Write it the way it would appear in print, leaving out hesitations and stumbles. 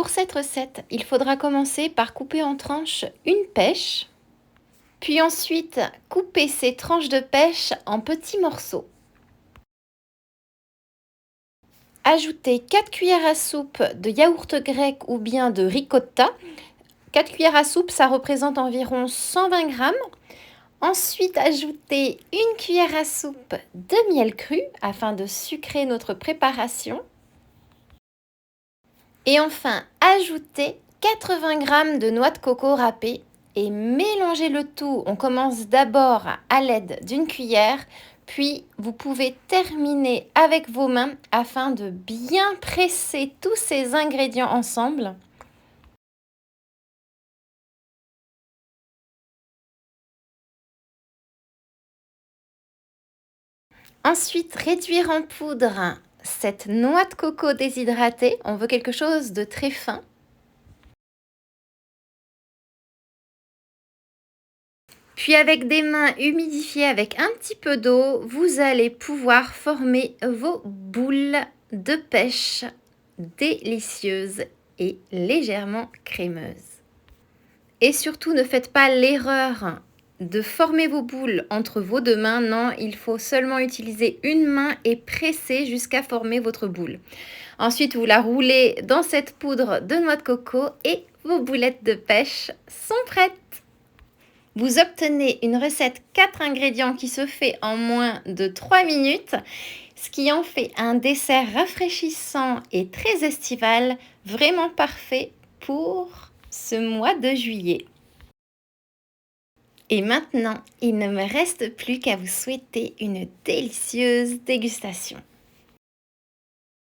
Pour cette recette, il faudra commencer par couper en tranches une pêche, puis ensuite couper ces tranches de pêche en petits morceaux. Ajoutez 4 cuillères à soupe de yaourt grec ou bien de ricotta. 4 cuillères à soupe, ça représente environ 120 grammes. Ensuite, ajoutez une cuillère à soupe de miel cru afin de sucrer notre préparation. Et enfin, ajoutez 80 g de noix de coco râpée et mélangez le tout. On commence d'abord à l'aide d'une cuillère, puis vous pouvez terminer avec vos mains afin de bien presser tous ces ingrédients ensemble. Ensuite, réduire en poudre cette noix de coco déshydratée. On veut quelque chose de très fin. Puis avec des mains humidifiées avec un petit peu d'eau, vous allez pouvoir former vos boules de pêche délicieuses et légèrement crémeuses. Et surtout, ne faites pas l'erreur de former vos boules entre vos deux mains. Non, il faut seulement utiliser une main et presser jusqu'à former votre boule. Ensuite, vous la roulez dans cette poudre de noix de coco et vos boulettes de pêche sont prêtes. Vous obtenez une recette 4 ingrédients qui se fait en moins de 3 minutes, ce qui en fait un dessert rafraîchissant et très estival, vraiment parfait pour ce mois de juillet. Et maintenant, il ne me reste plus qu'à vous souhaiter une délicieuse dégustation.